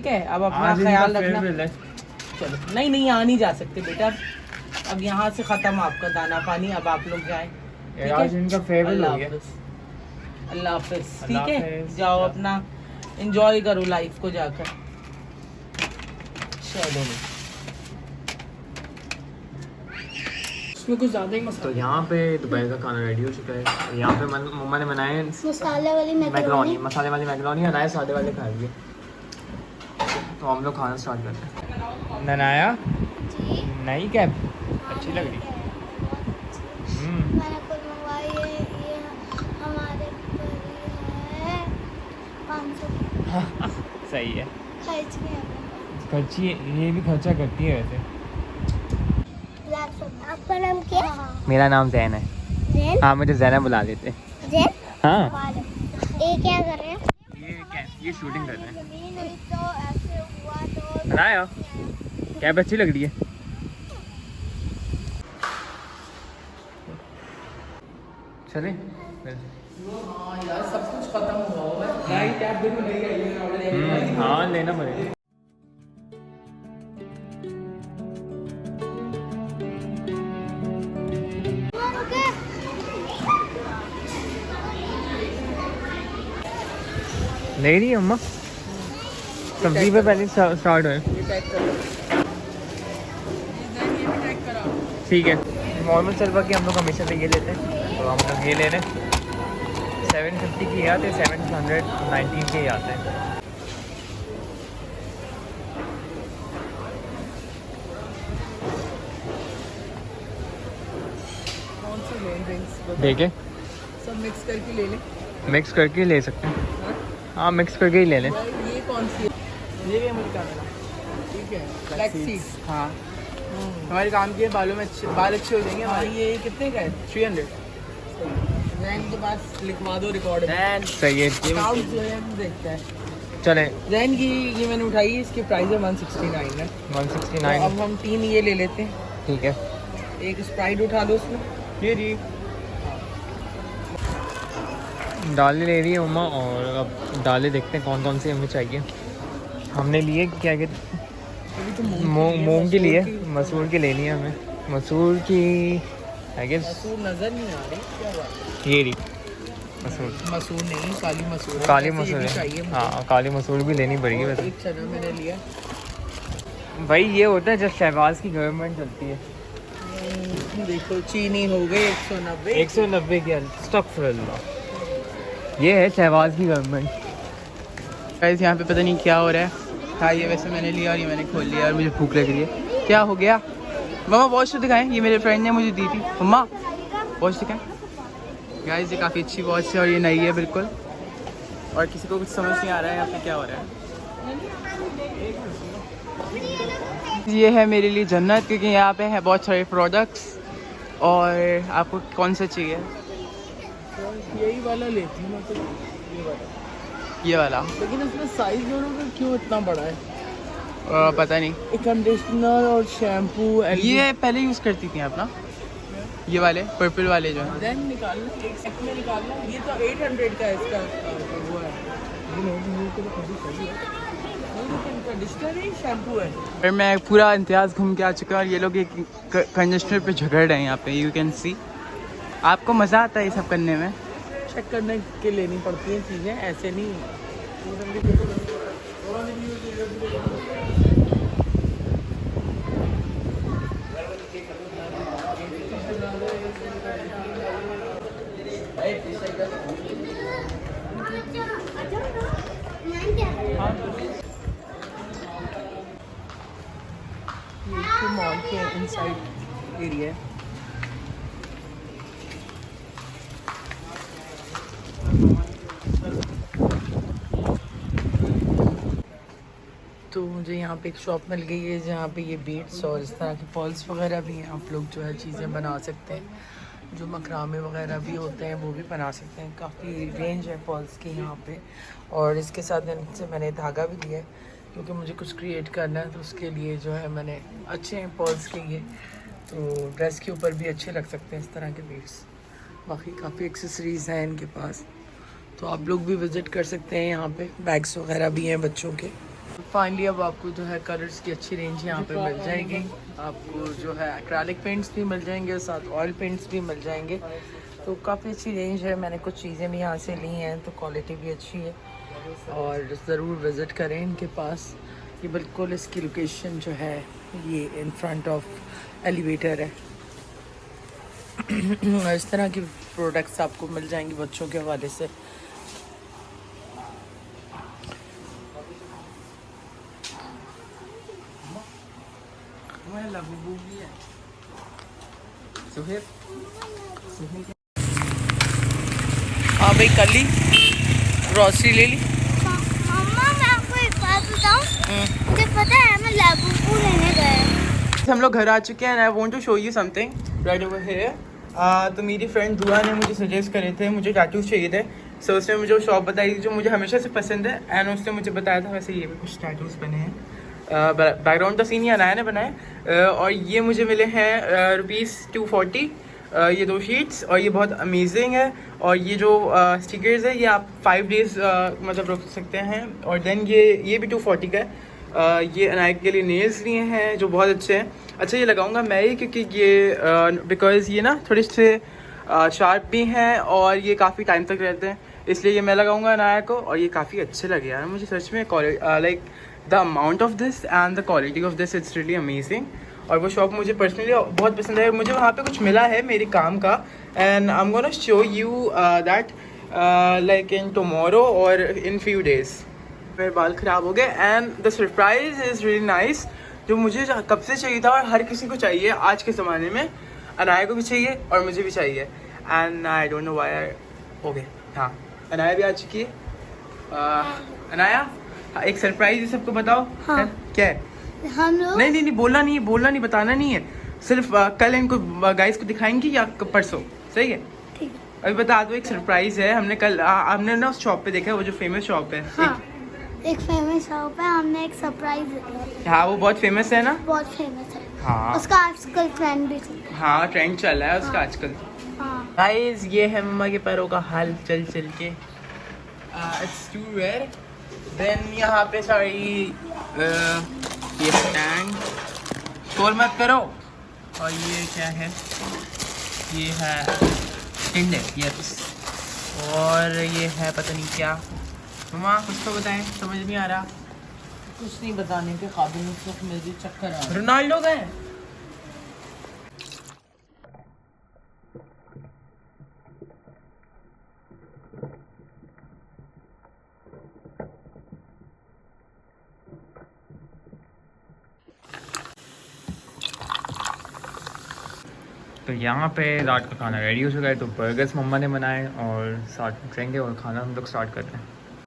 ठीक है, अब अपना ख्याल रखना। चलो नहीं यहाँ नहीं जा सकते बेटा, अब यहाँ से खत्म आपका दाना पानी, अब आप लोग जाएं। अल्लाह हाफिज, ठीक है, जाओ अपना एंजॉय करो लाइफ को जाकर। चलो इसमें कुछ ज़्यादा ही मसाला। तो यहाँ पे दोपहर का खाना रेडी हो चुका है। यहाँ पे मम्मा ने बनाए मसाले वाली मैकरोनी, मसाले वाली मैकरोनी, अनाया सादे वाले खाएंगे। तो हम लोग खाना स्टार्ट करते हैं। ननाया नई कैप अच्छी लग रही। मैंने खुद मंगवाई है, ये हमारे है 500। सही है, खर्ची ये भी खर्चा करती है वैसे। आपका नाम क्या? मेरा नाम जैन है। जैन? हाँ, मुझे जैना बुला देते हैं। जैन? हाँ। ये क्या कर रहे हैं? ये शूटिंग कर रहे हैं। तो ऐसे हुआ तो बनाया कैप अच्छी लग रही है। चले हाँ यार सब कुछ खत्म हुआ है। नई कैप बिल्कुल नहीं आई। हाँ लेना पड़ेगा। ले रही है अम्मा, सब्जी पे पहले स्टार्ट है। ठीक है, नॉर्मल सलवा की हम लोग हमेशा से ये लेते हैं, तो हम लोग ये ले रहे हैं। 750 के आते हैं, 719 के आते हैं। कौन सी लें ड्रिंक्स? देखे सब मिक्स करके ले लें। मिक्स करके ले सकते हैं। हाँ मिक्स करके ही ले लें। ये कौन सी है? ये मुझे क्या लेना? ठीक है, फ्लैक्स। हाँ हमारे काम के बालों में बाल अच्छे हो जाएंगे। हाँ ये कितने का है? 300। जैन के पास लिखवा दो रिकॉर्ड में। सही है, देखते हैं। चले। जैन की ये मैंने उठाई है, इसकी प्राइस है 169 है। 169। तो अब हम 3 ये ले लेते हैं। ठीक है, एक स्प्राइट उठा दो उसमें। ये जी दालें ले रही है उम्मा, और अब दालें देखते हैं कौन कौन सी हमें चाहिए। हमने लिए क्या कहते मूंग की लिए, मसूर की लेनी है हमें। मसूर की आई गेस मसूर नज़र नहीं आ रही, क्या बात? ये रही मसूर नहीं, काली मसूर है। काली वैसे ये मसूर भी है। चाहिए मुझे। हाँ काली मसूर भी लेनी पड़ेगी वैसे। एक चना मैंने लिया। भाई ये होता है जब शहबाज की गवर्नमेंट चलती है। देखो चीनी हो गई 190। 190 की अस्तगफुरुल्लाह। ये है शहबाज की गवर्नमेंट। गाइस यहाँ पे पता नहीं क्या हो रहा है। हाँ ये वैसे मैंने लिया और ये मैंने खोल लिया और मुझे भूख लग रही है। क्या हो गया? मम्मा वॉच तो दिखाएं, ये मेरे फ्रेंड ने मुझे दी थी। मम्मा वॉच दिखाएं। गाइस ये काफ़ी अच्छी वॉच है और ये नई है बिल्कुल, और किसी को कुछ समझ नहीं आ रहा है यहाँ पे क्या हो रहा है। ये है मेरे लिए जन्नत, क्योंकि यहाँ पे है बहुत सारे प्रोडक्ट्स। और आपको कौन सा चाहिए? यही वाला लेती हूँ तो ये वाला। लेकिन इसमें साइज दोनों का क्यों इतना बड़ा है? पता नहीं। एक कंडीशनर और शैम्पू ये पहले यूज़ करती थी आप ना, ये वाले पर्पल वाले जो है। देन निकालना, एक सेट में निकालना। ये तो 800 का है इसका वो है। कंडीशनर है, शैम्पू है। फिर मैं पूरा इम्तियाज़ घूम के आ चुका और ये लोग एक कंडीशनर पे झगड़ रहे हैं यहाँ पे। You can see. आपको मज़ा आता है ये सब करने में? चेक करने के लेनी पड़ती हैं चीज़ें, ऐसे नहीं। ये मॉल के इनसाइड एरिया है। तो मुझे यहाँ पे एक शॉप मिल गई है जहाँ पे ये बीट्स और इस तरह के पॉल्स वगैरह भी हैं। आप लोग जो है चीज़ें बना सकते हैं, जो मकरामे वगैरह भी होते हैं वो भी बना सकते हैं। काफ़ी रेंज है पॉल्स की यहाँ पे। और इसके साथ इनसे मैंने धागा भी लिया है, क्योंकि मुझे कुछ क्रिएट करना है, तो उसके लिए जो है मैंने अच्छे हैं पॉल्स के ये, तो ड्रेस के ऊपर भी अच्छे लग सकते हैं इस तरह के बीट्स। बाकी काफ़ी एक्सेसरीज़ हैं इनके पास, तो आप लोग भी विज़िट कर सकते हैं यहाँ पे। बैग्स वगैरह भी हैं बच्चों के। फाइनली अब आपको जो है कलर्स की अच्छी रेंज यहाँ पे मिल जाएगी। आपको जो है एक्रेलिक पेंट्स भी मिल जाएंगे, साथ ऑयल पेंट्स भी मिल जाएंगे। तो काफ़ी अच्छी रेंज है। मैंने कुछ चीज़ें भी यहाँ से ली हैं, तो क्वालिटी भी अच्छी है और ज़रूर विज़िट करें इनके पास। ये बिल्कुल इसकी लोकेशन जो है ये इन फ्रंट ऑफ एलिवेटर है। इस तरह की प्रोडक्ट्स आपको मिल जाएंगी बच्चों के हवाले से। हाँ भाई, कर ली ग्रॉसरी ले ली। मम्मा मैं आपको एक बात बताऊं, मुझे पता है मैं लाबूबू लेने गए। हम लोग घर आ चुके हैं। I want to show you something right over here. तो मेरी फ्रेंड दुआ ने मुझे सजेस्ट करे थे, मुझे टैटूज चाहिए थे। सो उसने मुझे शॉप बताई थी जो मुझे हमेशा से पसंद है, एंड उसने मुझे बताया था वैसे ये भी कुछ टैटूज बने हैं। बैकग्राउंड का सीन ये अनाया ने बनाया और ये मुझे मिले हैं ₹240। ये 2 शीट्स और ये बहुत अमेजिंग है। और ये जो स्टिकर्स है ये आप 5 डेज़ मतलब रख सकते हैं। और देन ये भी 240 का है। ये अनाया के लिए नेल्स लिए हैं जो बहुत अच्छे हैं। अच्छा ये लगाऊंगा मैं ही क्योंकि ये बिकॉज़ ये ना थोड़े से शार्प भी हैं और ये काफ़ी टाइम तक रहते हैं, इसलिए ये मैं लगाऊंगा अनाया को। और ये काफ़ी अच्छे लगे यार मुझे सच में। Like the amount of this and the quality of this, it's really amazing. और वो शॉप मुझे पर्सनली बहुत पसंद है। मुझे वहाँ पे कुछ मिला है मेरे काम का, and I am gonna show you that like in tomorrow और इन फ्यू डेज। मेरे बाल ख़राब हो गए and the surprise is really nice, जो मुझे कब से चाहिए था और हर किसी को चाहिए आज के ज़माने में। अनाया को भी चाहिए और मुझे भी चाहिए, and I don't know why. Okay हाँ, अनाया भी आ चुकी है। अनाया एक सरप्राइज सबको बताओ। हाँ। क्या है? हम लोग नहीं बोलना नहीं, बताना नहीं है। सिर्फ कल इनको गाइस को दिखाएंगे या परसों, सही है? ठीक है। अभी बता दो, एक सरप्राइज है। हमने कल हमने ना उस शॉप पे देखा, वो जो फेमस शॉप है। हाँ, एक फेमस शॉप है, हमने एक सरप्राइज। हाँ वो बहुत फेमस है ना। बहुत फेमस है। हाँ उसका आजकल ट्रेंड भी चल रहा है। हाँ ट्रेंड चल रहा है उसका हाँ। आजकल। हाँ। गाइस ये है मम्मा के पैरों का हाल चल के। It's to rare. देन यहाँ पे सारी ये टैंक, शोर मत करो। और ये क्या है? ये है टिंडर, यस। और ये है पता नहीं क्या। मम्मा कुछ तो बताएं, समझ नहीं आ रहा। कुछ नहीं बताने के काबिल, उस वक्त मेरे चक्कर आ रहा। रोनाल्डो गए। तो यहाँ पे रात का खाना रेडी हो चुका है। तो बर्गर्स मम्मा ने बनाए और साथ में खाएंगे और खाना हम लोग स्टार्ट करते हैं।